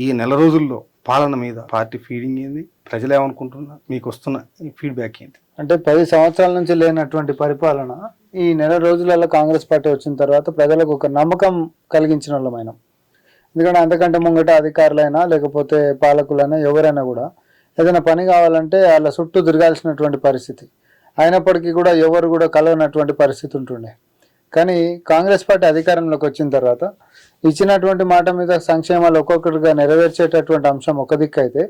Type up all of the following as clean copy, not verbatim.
ఈ నెల రోజుల్లో పాలన మీద పార్టీ ఫీడింగ్ ఏంది, ప్రజలు ఏమనుకుంటున్నారు, మీకు వస్తున్న ఈ ఫీడ్బ్యాక్ ఏంటి? అంటే 10 సంవత్సరాల నుంచి లేనటువంటి పరిపాలన ఈ నెల రోజులలో కాంగ్రెస్ పార్టీ వచ్చిన తర్వాత ప్రజలకు ఒక నమ్మకం కలిగించిన వాళ్ళమైనా. ఎందుకంటే అంతకంటే ముంగట అధికారులైనా లేకపోతే పాలకులైనా ఎవరైనా కూడా ఏదైనా పని కావాలంటే వాళ్ళ చుట్టూ తిరగాల్సినటువంటి పరిస్థితి, అయినప్పటికీ కూడా ఎవరు కూడా కలవనటువంటి పరిస్థితి ఉంటుండే. కానీ కాంగ్రెస్ పార్టీ అధికారంలోకి వచ్చిన తర్వాత ఇచ్చినటువంటి మాట మీద సంక్షేమాలు ఒక్కొక్కటిగా నెరవేర్చేటటువంటి అంశం ఒక దిక్కు అయితే,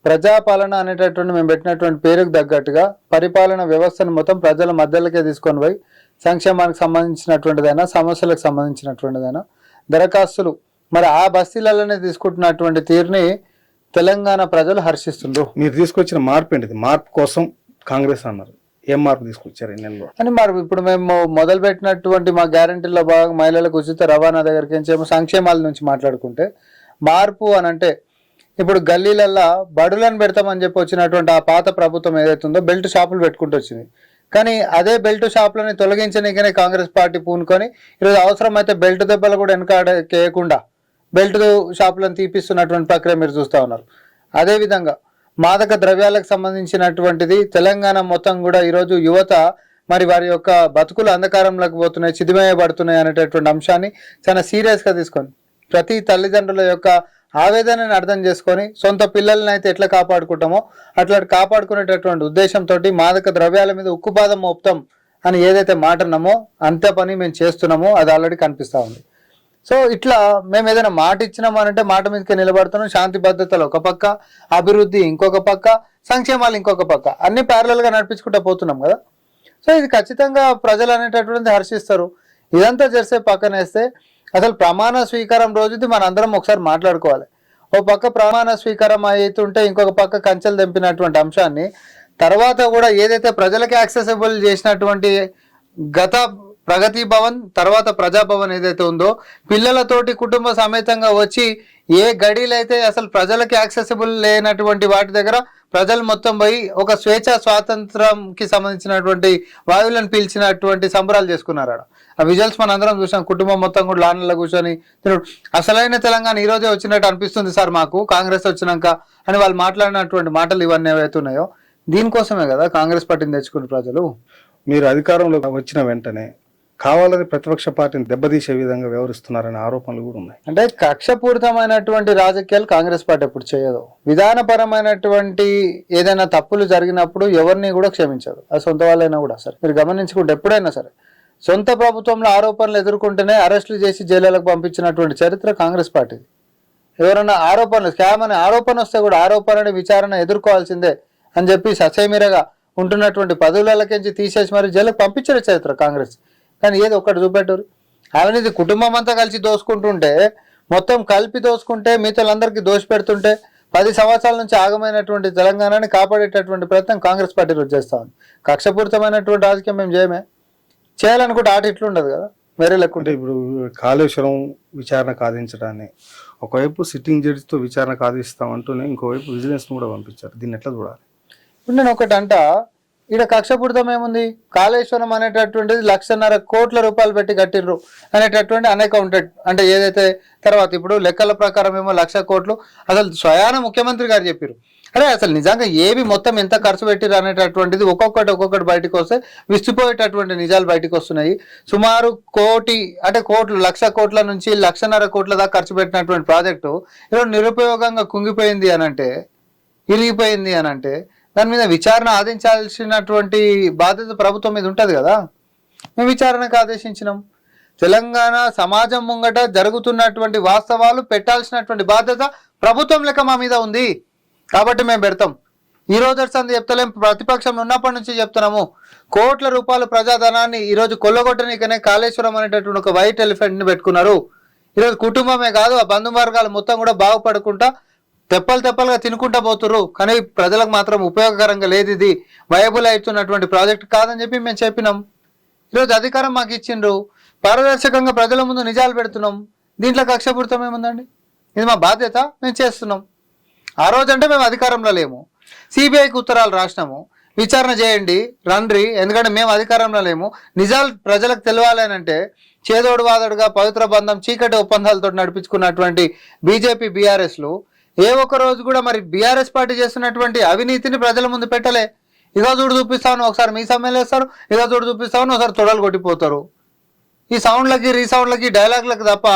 ప్రజాపాలన అనేటటువంటి మేము పెట్టినటువంటి పేరుకు తగ్గట్టుగా పరిపాలన వ్యవస్థను మొత్తం ప్రజల మధ్యలోకే తీసుకొని పోయి సంక్షేమానికి సంబంధించినటువంటిదైనా సమస్యలకు సంబంధించినటువంటిదైనా దరఖాస్తులు మరి ఆ బస్తీలలోనే తీసుకుంటున్నటువంటి తీరుని తెలంగాణ ప్రజలు హర్షిస్తుండ్రు. మీరు తీసుకొచ్చిన మార్పు ఏంటిది? మార్పు కోసం కాంగ్రెస్ అన్నారు, ఏం మార్పు తీసుకొచ్చారు ఈ నెలలో అని? మరి ఇప్పుడు మేము మొదలు పెట్టినటువంటి మా గ్యారంటీలో భాగంగా మహిళలకు ఉచిత రవాణా దగ్గరికి ఏమో సంక్షేమాల నుంచి మాట్లాడుకుంటే, మార్పు అని అంటే ఇప్పుడు గల్లీలల్లో బడులను పెడతామని చెప్పి వచ్చినటువంటి ఆ పాత ప్రభుత్వం ఏదైతుందో బెల్ట్ షాపులు పెట్టుకుంటూ వచ్చింది. కానీ అదే బెల్ట్ షాపులని తొలగించనీకనే కాంగ్రెస్ పార్టీ పూనుకొని ఈరోజు అవసరమైతే బెల్ట్ దెబ్బలు కూడా వెనకాడకేయకుండా బెల్ట్ షాపులను తీపిస్తున్నటువంటి ప్రక్రియ మీరు చూస్తూ ఉన్నారు. అదేవిధంగా మాదక ద్రవ్యాలకు సంబంధించినటువంటిది తెలంగాణ మొత్తం కూడా ఈరోజు యువత మరి వారి యొక్క బతుకులు అంధకారంలోకి పోతున్నాయి, చిదిమేయబడుతున్నాయి అనేటటువంటి అంశాన్ని చాలా సీరియస్గా తీసుకొని ప్రతి తల్లిదండ్రుల యొక్క ఆవేదనని అర్థం చేసుకొని సొంత పిల్లల్ని అయితే ఎట్లా కాపాడుకుంటామో అట్లా కాపాడుకునేటటువంటి ఉద్దేశంతో మాదక ద్రవ్యాల మీద ఉక్కుపాదం మోపుతాం అని ఏదైతే మాట అన్నామో అంతే పని మేము చేస్తున్నామో అది ఆల్రెడీ కనిపిస్తూ ఉంది. సో ఇట్లా మేము ఏదైనా మాట ఇచ్చినామనంటే మాట మీదకి నిలబడుతున్నాం. శాంతి భద్రతలు ఒక పక్క, అభివృద్ధి ఇంకొక పక్క, సంక్షేమాలు ఇంకొక పక్క, అన్ని ప్యారలల్గా నడిపించుకుంటూ పోతున్నాం కదా. సో ఇది ఖచ్చితంగా ప్రజలు అనేటటువంటిది హర్షిస్తారు. ఇదంతా చేస్తే పక్కన వేస్తే అసలు ప్రమాణ స్వీకారం రోజుది మనందరం ఒకసారి మాట్లాడుకోవాలి. ఓ పక్క ప్రమాణ స్వీకారం అవుతుంటే ఇంకొక పక్క కంచెలు తెంపినటువంటి అంశాన్ని తర్వాత కూడా ఏదైతే ప్రజలకి యాక్సెసిబుల్ చేసినటువంటి గత ప్రగతి భవన్ తర్వాత ప్రజాభవన్ ఏదైతే ఉందో పిల్లలతోటి కుటుంబ సమేతంగా వచ్చి ఏ గడిలైతే అసలు ప్రజలకి యాక్సెసిబుల్ లేనటువంటి వాటి దగ్గర ప్రజలు మొత్తం పోయి ఒక స్వేచ్ఛ స్వాతంత్రంకి సంబంధించినటువంటి వాయువులను పీల్చినటువంటి సంబరాలు చేసుకున్నారు. ఆ విజువల్స్ మన అందరం చూసాం. కుటుంబం మొత్తం కూడా లాన్లలో కూర్చొని అసలైన తెలంగాణ ఈరోజే వచ్చినట్టు అనిపిస్తుంది సార్ మాకు కాంగ్రెస్ వచ్చినాక అని వాళ్ళు మాట్లాడినటువంటి మాటలు ఇవన్నీ ఏవైతున్నాయో దీనికోసమే కదా కాంగ్రెస్ పార్టీని తెచ్చుకున్న ప్రజలు. మీరు అధికారంలోకి వచ్చిన వెంటనే కావాలని ప్రతిపక్ష పార్టీని దెబ్బతీసే విధంగా వ్యవహరిస్తున్నారనే ఆరోపణలు కూడా ఉన్నాయి. అంటే కక్షపూరితమైనటువంటి రాజకీయాలు కాంగ్రెస్ పార్టీ ఎప్పుడు చేయదు. విధానపరమైనటువంటి ఏదైనా తప్పులు జరిగినప్పుడు ఎవరిని కూడా క్షమించదు. అది సొంత వాళ్ళైనా కూడా సరే మీరు గమనించుకుంటే ఎప్పుడైనా సరే సొంత ప్రభుత్వంలో ఆరోపణలు ఎదుర్కొంటేనే అరెస్టులు చేసి జైలులకు పంపించినటువంటి చరిత్ర కాంగ్రెస్ పార్టీది. ఎవరైనా ఆరోపణలు స్కామ్ అనే ఆరోపణ వస్తే కూడా ఆరోపణని విచారణ ఎదుర్కోవాల్సిందే అని చెప్పి ససేమిరగా ఉంటున్నటువంటి పదవులకి తీసేసి మరి జైలుకు పంపించిన చరిత్ర కాంగ్రెస్. కానీ ఏది ఒక్కటి చూపెట్టరు. అవినీతి కుటుంబం అంతా కలిసి దోసుకుంటుంటే మొత్తం కలిపి దోసుకుంటే మిగతాలందరికీ దోషి పెడుతుంటే 10 సంవత్సరాల నుంచి ఆగమైనటువంటి తెలంగాణని కాపాడేటటువంటి ప్రయత్నం కాంగ్రెస్ పార్టీ రోజు చేస్తూ ఉంది. కక్షపూరితమైనటువంటి రాజకీయం మేము చేయాలనుకుంటే ఆట ఇట్లుండదు కదా వేరే లెక్కుంటే. ఇప్పుడు కాళేశ్వరం విచారణ కాదించడాన్ని ఒకవైపు సిట్టింగ్ జడ్జితో విచారణ కాదిస్తామంటూనే ఇంకోవైపు విజిలెన్స్ను కూడా పంపించారు. దీన్ని ఎట్లా చూడాలి? ఇప్పుడు నేను ఒకటంట ఈడ కక్షపూరితం ఏముంది? కాళేశ్వరం అనేటటువంటిది 1,50,000 కోట్ల రూపాయలు పెట్టి కట్టిర్రు అనేటటువంటి అన్అకౌంటెడ్ అంటే ఏదైతే తర్వాత ఇప్పుడు లెక్కల ప్రకారం ఏమో 1,00,000 కోట్లు అసలు స్వయాన ముఖ్యమంత్రి గారు చెప్పారు. అరే అసలు నిజంగా ఏవి మొత్తం ఎంత ఖర్చు పెట్టిరు అనేటటువంటిది ఒక్కొక్కటి బయటకు వస్తే విసిపోయేటటువంటి నిజాలు బయటకు వస్తున్నాయి. సుమారు కోటి అంటే కోట్లు 1,00,000 కోట్ల నుంచి 1,50,000 కోట్ల దాకా ఖర్చు పెట్టినటువంటి ప్రాజెక్టు ఈరోజు నిరుపయోగంగా కుంగిపోయింది అనంటే ఇరిగిపోయింది అనంటే దాని మీద విచారణ ఆదేశించాల్సినటువంటి బాధ్యత ప్రభుత్వం మీద ఉంటుంది కదా. మేము విచారణకు ఆదేశించినాం. తెలంగాణ సమాజం ముంగట జరుగుతున్నటువంటి వాస్తవాలు పెట్టాల్సినటువంటి బాధ్యత ప్రభుత్వం లెక్క మా మీద ఉంది కాబట్టి మేము పెడతాం. ఈ రోజు సంది చెప్తలేం, ప్రతిపక్షంలో ఉన్నప్పటి నుంచి చెప్తున్నాము. కోట్ల రూపాయల ప్రజాధనాన్ని ఈరోజు కొల్లగొట్టనికనే కాళేశ్వరం అనేటటువంటి ఒక వైట్ ఎలిఫెంట్ని పెట్టుకున్నారు. ఈరోజు కుటుంబమే కాదు ఆ బంధువర్గాలు మొత్తం కూడా బాగుపడుకుంటా తెప్పలుగా తినుకుంటా పోతుర్రు. కానీ ప్రజలకు మాత్రం ఉపయోగకరంగా లేదు, ఇది వయబుల్ అవుతున్నటువంటి ప్రాజెక్ట్ కాదని చెప్పి మేము చెప్పినాం. ఈరోజు అధికారం మాకు ఇచ్చిండ్రు, పారదర్శకంగా ప్రజల ముందు నిజాలు పెడుతున్నాం. దీంట్లో కక్షపూరితం ఏముందండి? ఇది మా బాధ్యత, మేము చేస్తున్నాం. ఆ రోజు అంటే మేము అధికారంలో లేము, సిబిఐకి ఉత్తరాలు రాసినాము, విచారణ చేయండి, రండి. ఎందుకంటే మేము అధికారంలో లేము. నిజాలు ప్రజలకు తెలియాలి అని అంటే చేదోడు వాదోడుగా పవిత్ర బంధం చీకటి ఒప్పందాలతో నడిపించుకున్నటువంటి బీజేపీ బీఆర్ఎస్లు ఏ ఒక్క రోజు కూడా మరి బీఆర్ఎస్ పార్టీ చేస్తున్నటువంటి అవినీతిని ప్రజల ముందు పెట్టలే. ఇదో చూడు చూపిస్తాను, ఒకసారి మీ సమ్మెలు వేస్తారు, ఇదో చూడు చూపిస్తాను, ఒకసారి తొడలు కొట్టిపోతారు. ఈ సౌండ్లకి రీసౌండ్లకి డైలాగ్లకు తప్ప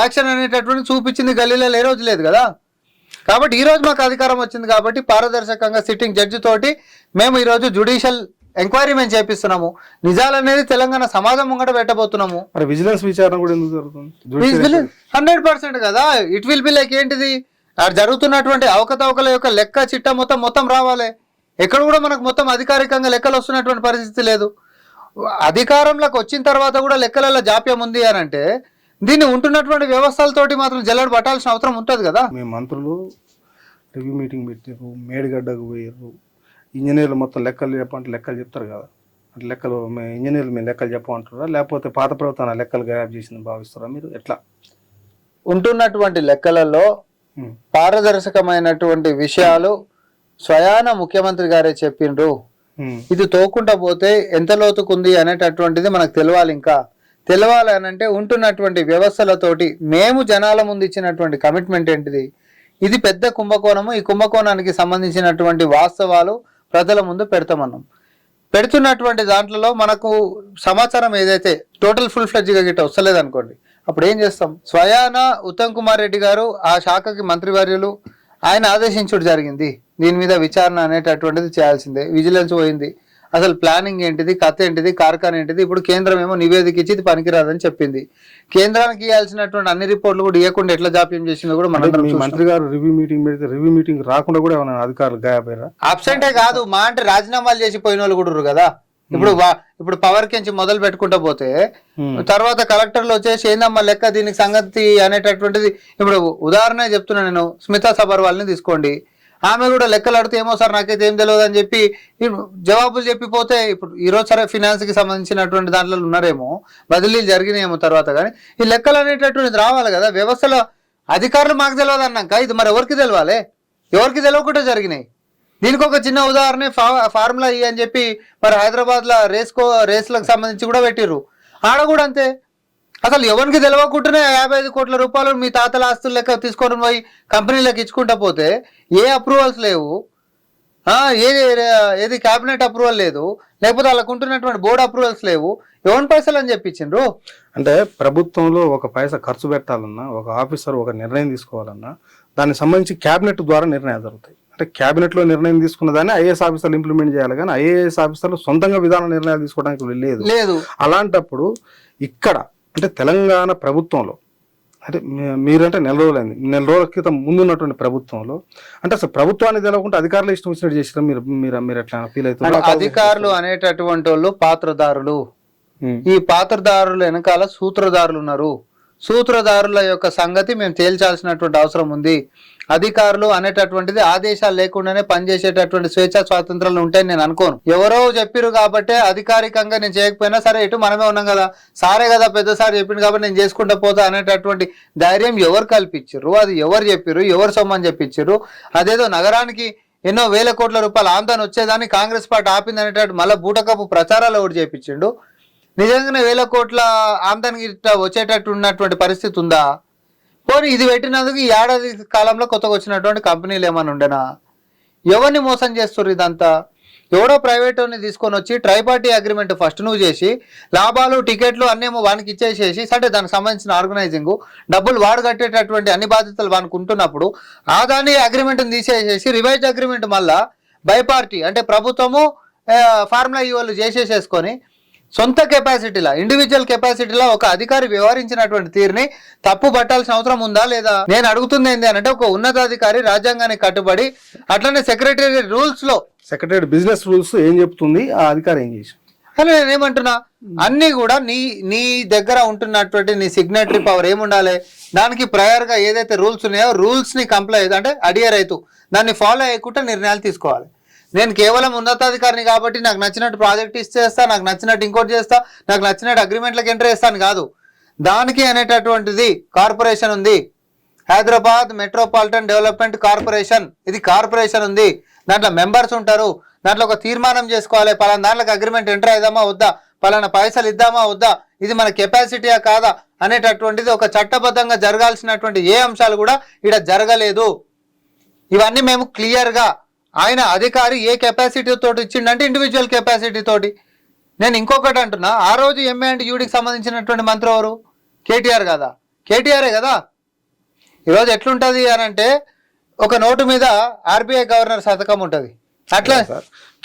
యాక్షన్ అనేటటువంటి చూపించింది గల్లీలో ఏ రోజు లేదు కదా. కాబట్టి ఈ రోజు మాకు అధికారం వచ్చింది కాబట్టి పారదర్శకంగా సిట్టింగ్ జడ్జి తోటి మేము ఈరోజు జ్యుడిషియల్ ఎంక్వైరీ మేము చేపిస్తున్నాము. నిజాలు అనేది తెలంగాణ సమాజం ముంగట పెట్టబోతున్నాము. మరి విజిలెన్స్ విచారణ కూడా ఎందుకు జరుగుతుంది? 100% కదా. ఇట్ విల్ బి లైక్ ఏంటిది, జరుగుతున్నటువంటి అవకతవకల యొక్క లెక్క చిట్ట మొత్తం రావాలి. ఎక్కడ కూడా మనకు మొత్తం అధికారికంగా లెక్కలు వస్తున్నటువంటి పరిస్థితి లేదు. అధికారంలోకి వచ్చిన తర్వాత కూడా లెక్కలలో జాప్యం ఉంది అని అంటే దీన్ని ఉంటున్నటువంటి వ్యవస్థలతోటి మాత్రం జల్లెడ పట్టాల్సిన అవసరం ఉంటుంది కదా. మేము మంత్రులు రివ్యూ మీటింగ్ పెట్టారు, మేడిగడ్డకు పోయారు, ఇంజనీర్లు మొత్తం లెక్కలు చెప్పంటే లెక్కలు చెప్తారు కదా. అంటే లెక్కలు ఇంజనీర్లు మేము లెక్కలు చెప్పమంటారా, లేకపోతే పాత ప్రభుత్వం లెక్కలు గాయబ్ చేసింది భావిస్తారా మీరు? ఎట్లా ఉంటున్నటువంటి లెక్కలలో పారదర్శకమైనటువంటి విషయాలు స్వయాన ముఖ్యమంత్రి గారే చెప్పిండ్రు. ఇది తోకుంటా పోతే ఎంత లోతుకుంది అనేటటువంటిది మనకు తెలియాలి. ఇంకా తెలియాలి అని అంటే ఉంటున్నటువంటి వ్యవస్థలతోటి మేము జనాల ముందు ఇచ్చినటువంటి కమిట్మెంట్ ఏంటిది, ఇది పెద్ద కుంభకోణము. ఈ కుంభకోణానికి సంబంధించినటువంటి వాస్తవాలు ప్రజల ముందు పెడతామన్నాం. పెడుతున్నటువంటి దాంట్లో మనకు సమాచారం ఏదైతే టోటల్ ఫుల్ ఫ్లెడ్జ్గా గిట్ట వస్తలేదు అనుకోండి, అప్పుడు ఏం చేస్తాం? స్వయాన ఉత్తమ్ కుమార్ రెడ్డి గారు ఆ శాఖకి మంత్రివర్యులు ఆయన ఆదేశించడం జరిగింది. దీని మీద విచారణ అనేటటువంటిది చేయాల్సిందే. విజిలెన్స్ పోయింది, అసలు ప్లానింగ్ ఏంటిది, కథ ఏంటిది, కార్ఖాన ఏంటిది. ఇప్పుడు కేంద్రం ఏమో నివేదిక ఇచ్చి ఇది పనికిరాదని చెప్పింది. కేంద్రానికి ఇవ్వాల్సినటువంటి అన్ని రిపోర్ట్లు కూడా ఇవ్వకుండా ఎట్లా జాప్యం చేసిందో కూడా మనం మంత్రి గారు రివ్యూ మీటింగ్ పెడితే రివ్యూ మీటింగ్ రాకుండా కూడా ఏమైనా అధికారులు గాయపోయారా? అబ్సెంటే కాదు మా అంటే రాజీనామాలు చేసి పోయిన వాళ్ళు కూడా కదా. ఇప్పుడు పవర్ కించి మొదలు పెట్టుకుంటా పోతే తర్వాత కలెక్టర్లు వచ్చేసి ఏందమ్మా లెక్క దీనికి సంగతి అనేటటువంటిది. ఇప్పుడు ఉదాహరణ చెప్తున్నా నేను, స్మితా సబర్వాల్ని తీసుకోండి. ఆమె కూడా లెక్కలు అడితే ఏమో సార్ నాకైతే ఏం తెలియదు అని చెప్పి జవాబులు చెప్పిపోతే, ఇప్పుడు ఈరోజు సరే ఫినాన్స్కి సంబంధించినటువంటి దాంట్లో ఉన్నారేమో, బదిలీలు జరిగినాయేమో తర్వాత, కానీ ఈ లెక్కలు అనేటటువంటిది రావాలి కదా. వ్యవస్థలో అధికారులు మాకు తెలియదు అన్నాక ఇది మరి ఎవరికి తెలవాలి? ఎవరికి తెలియకుండా జరిగినాయి. దీనికి ఒక చిన్న ఉదాహరణ ఫార్ములా ఇ అని చెప్పి మరి హైదరాబాద్లో రేస్లకు సంబంధించి కూడా పెట్టిర్రు. ఆడ కూడా అంతే. అసలు ఎవరికి తెలియకుండానే 55 కోట్ల రూపాయలు మీ తాతల ఆస్తులు లెక్క తీసుకొని పోయి కంపెనీలకు ఇచ్చుకుంటా పోతే ఏ అప్రూవల్స్ లేవు, ఏది క్యాబినెట్ అప్రూవల్ లేదు, లేకపోతే వాళ్ళకు ఉంటున్నటువంటి బోర్డు అప్రూవల్స్ లేవు. ఎవరి పైసలు అని చెప్పించిండ్రు? అంటే ప్రభుత్వంలో ఒక పైసా ఖర్చు పెట్టాలన్నా, ఒక ఆఫీసర్ ఒక నిర్ణయం తీసుకోవాలన్నా దానికి సంబంధించి క్యాబినెట్ ద్వారా నిర్ణయాలు జరుగుతాయి. అంటే క్యాబినెట్లో నిర్ణయం తీసుకున్న దాన్ని ఐఏఎస్ ఆఫీసర్లు ఇంప్లిమెంట్ చేయాలి, కానీ ఐఏఎస్ ఆఫీసర్లు సొంతంగా విధాన నిర్ణయాలు తీసుకోవడానికి లేదు. అలాంటప్పుడు ఇక్కడ అంటే తెలంగాణ ప్రభుత్వంలో అంటే మీరంటే నెల రోజుల క్రితం ముందున్నటువంటి ప్రభుత్వంలో అంటే అసలు ప్రభుత్వాన్ని తెలవకుండా అధికారులు ఇష్టం వచ్చినట్టు చేసినా మీరు ఎట్లా ఫీల్ అవుతారు? అధికారులు అనేటటువంటి వాళ్ళు పాత్రదారులు. ఈ పాత్రదారుల వెనకాల సూత్రధారులు ఉన్నారు. సూత్రధారుల యొక్క సంగతి మేము తేల్చాల్సినటువంటి అవసరం ఉంది. అధికారులు అనేటటువంటిది ఆదేశాలు లేకుండానే పనిచేసేటటువంటి స్వేచ్ఛా స్వాతంత్రాలు ఉంటాయని నేను అనుకోను. ఎవరో చెప్పిరు కాబట్టి అధికారికంగా నేను చేయకపోయినా సరే ఇటు మనమే ఉన్నాం కదా, సారే కదా పెద్ద సార్ చెప్పింది కాబట్టి నేను చేసుకుంటా పోతా అనేటటువంటి ధైర్యం ఎవరు కల్పించారు? అది ఎవరు చెప్పిర్రు? ఎవరు సొమ్మని చెప్పించారు? అదేదో నగరానికి ఎన్నో వేల కోట్ల రూపాయలు ఆందోళన వచ్చేదాన్ని కాంగ్రెస్ పార్టీ ఆపింది అనేటట్టు మళ్ళీ బూటకపు ప్రచారాలు ఎవరు చేయించిండు? నిజంగానే వేల కోట్ల ఆమదానికి వచ్చేటట్టు ఉన్నటువంటి పరిస్థితి ఉందా? పోనీ ఇది పెట్టినందుకు ఈ ఏడాది కాలంలో కొత్తగా వచ్చినటువంటి కంపెనీలు ఏమైనా ఉండేనా? ఎవరిని మోసం చేస్తారు? ఇదంతా ఎవడో ప్రైవేట్ని తీసుకొని వచ్చి ట్రైపార్టీ అగ్రిమెంట్ ఫస్ట్ నువ్వు చేసి లాభాలు టికెట్లు అన్నేమో వానికి ఇచ్చేసేసి సరే దానికి సంబంధించిన ఆర్గనైజింగ్ డబ్బులు వాడు కట్టేటటువంటి అన్ని బాధ్యతలు వానికి ఉంటున్నప్పుడు ఆ దాన్ని అగ్రిమెంట్ని తీసేసేసి రివైజ్ అగ్రిమెంట్ మళ్ళా బై పార్టీ అంటే ప్రభుత్వము ఫార్ములా ఈ వాళ్ళు చేసేసేసుకొని సొంత కెపాసిటీలా ఇండివిజువల్ కెపాసిటీలో ఒక అధికారి వ్యవహరించినటువంటి తీరుని తప్పు పట్టాల్సిన అవసరం ఉందా లేదా? నేను అడుగుతుంది ఏంటి అంటే ఒక ఉన్నతాధికారి రాజ్యాంగానికి కట్టుబడి అట్లనే సెక్రటరీ రూల్స్ లో సెక్రటరీ బిజినెస్ రూల్స్ ఏం చెప్తుంది, ఆ అధికారి ఏం చేసి అని నేనేమంటున్నా, అన్ని కూడా నీ దగ్గర ఉంటున్నటువంటి నీ సిగ్నేటరీ పవర్ ఏముండాలి? దానికి ప్రయర్ గా ఏదైతే రూల్స్ ఉన్నాయో రూల్స్ ని కంప్లై అంటే అడియర్ అవుతూ దాన్ని ఫాలో అయ్యకుండా నిర్ణయాలు తీసుకోవాలి. నేను కేవలం ఉన్నతాధికారిని కాబట్టి నాకు నచ్చినట్టు ప్రాజెక్ట్ ఇచ్చేస్తా, నాకు నచ్చినట్టు ఇంకోటి చేస్తా, నాకు నచ్చినట్టు అగ్రిమెంట్లకు ఎంటర్ చేస్తాను కాదు. దానికి అనేటటువంటిది కార్పొరేషన్ ఉంది, హైదరాబాద్ మెట్రోపాలిటన్ డెవలప్మెంట్ కార్పొరేషన్. ఇది కార్పొరేషన్ ఉంది, దాంట్లో మెంబర్స్ ఉంటారు, దాంట్లో ఒక తీర్మానం చేసుకోవాలి, పలానా దాంట్లోకి అగ్రిమెంట్ ఎంటర్ అయిదామా వద్దా, పలానా పైసలు ఇద్దామా వద్దా, ఇది మన కెపాసిటీయా కాదా అనేటటువంటిది ఒక చట్టబద్ధంగా జరగాల్సినటువంటి ఏ అంశాలు కూడా ఇక్కడ జరగలేదు. ఇవన్నీ మేము క్లియర్గా ఆయన అధికారి ఏ కెపాసిటీ తోటి ఇచ్చిండంటే ఇండివిజువల్ కెపాసిటీ తోటి. నేను ఇంకొకటి అంటున్నా, ఆ రోజు ఎంఏ అండ్ యూడికి సంబంధించినటువంటి మంత్రి ఎవరు? కేటీఆర్ కదా, కేటీఆరే కదా. ఈరోజు ఎట్లుంటుంది అని అంటే ఒక నోటు మీద ఆర్బీఐ గవర్నర్ శతకం ఉంటుంది అట్లా.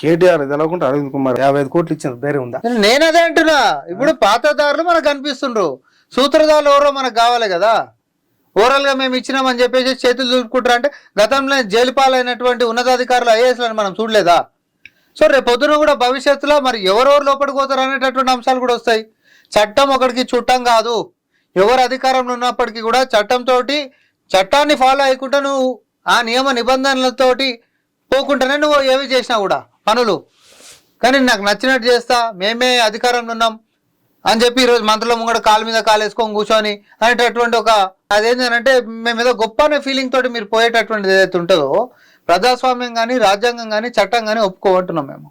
కేటీఆర్ ఇది ఎలాగుంటే అరవింద్ కుమార్ 55 కోట్లు ఇచ్చిన ధైర్యం ఉందా? నేను అదే అంటున్నా. ఇప్పుడు పాతదారులు మనకు కనిపిస్తుండ్రు, సూత్రధారులు ఎవరో మనకు కావాలి కదా. ఓవరాల్ గా మేము ఇచ్చినామని చెప్పేసి చేతులు చూసుకుంటారు అంటే గతంలో జైలు పాలైనటువంటి ఉన్నతాధికారులు ఐఏఎస్లను మనం చూడలేదా? సో రేపు పొద్దున కూడా భవిష్యత్తులో మరి ఎవరెవరు లోపలికి పోతారు అనేటటువంటి అంశాలు కూడా వస్తాయి. చట్టం ఒకటికి చుట్టం కాదు. ఎవరు అధికారంలో ఉన్నప్పటికీ కూడా చట్టాన్ని ఫాలో అయ్యకుండా నువ్వు ఆ నియమ నిబంధనలతోటి పోకుండానే నువ్వు ఏవి చేసినా కూడా పనులు, కానీ నాకు నచ్చినట్టు చేస్తా, మేమే అధికారంలో ఉన్నాం అని చెప్పి ఈరోజు మంత్రుల ముంగడ కాలు మీద కాలు వేసుకొని కూర్చొని అనేటటువంటి ఒక అదేంటంటే మేము ఏదో గొప్ప అనే ఫీలింగ్ తోటి మీరు పోయేటటువంటిది ఏదైతే ఉంటుందో ప్రజాస్వామ్యం కానీ రాజ్యాంగం కానీ చట్టం కానీ ఒప్పుకోమంటున్నాం మేము.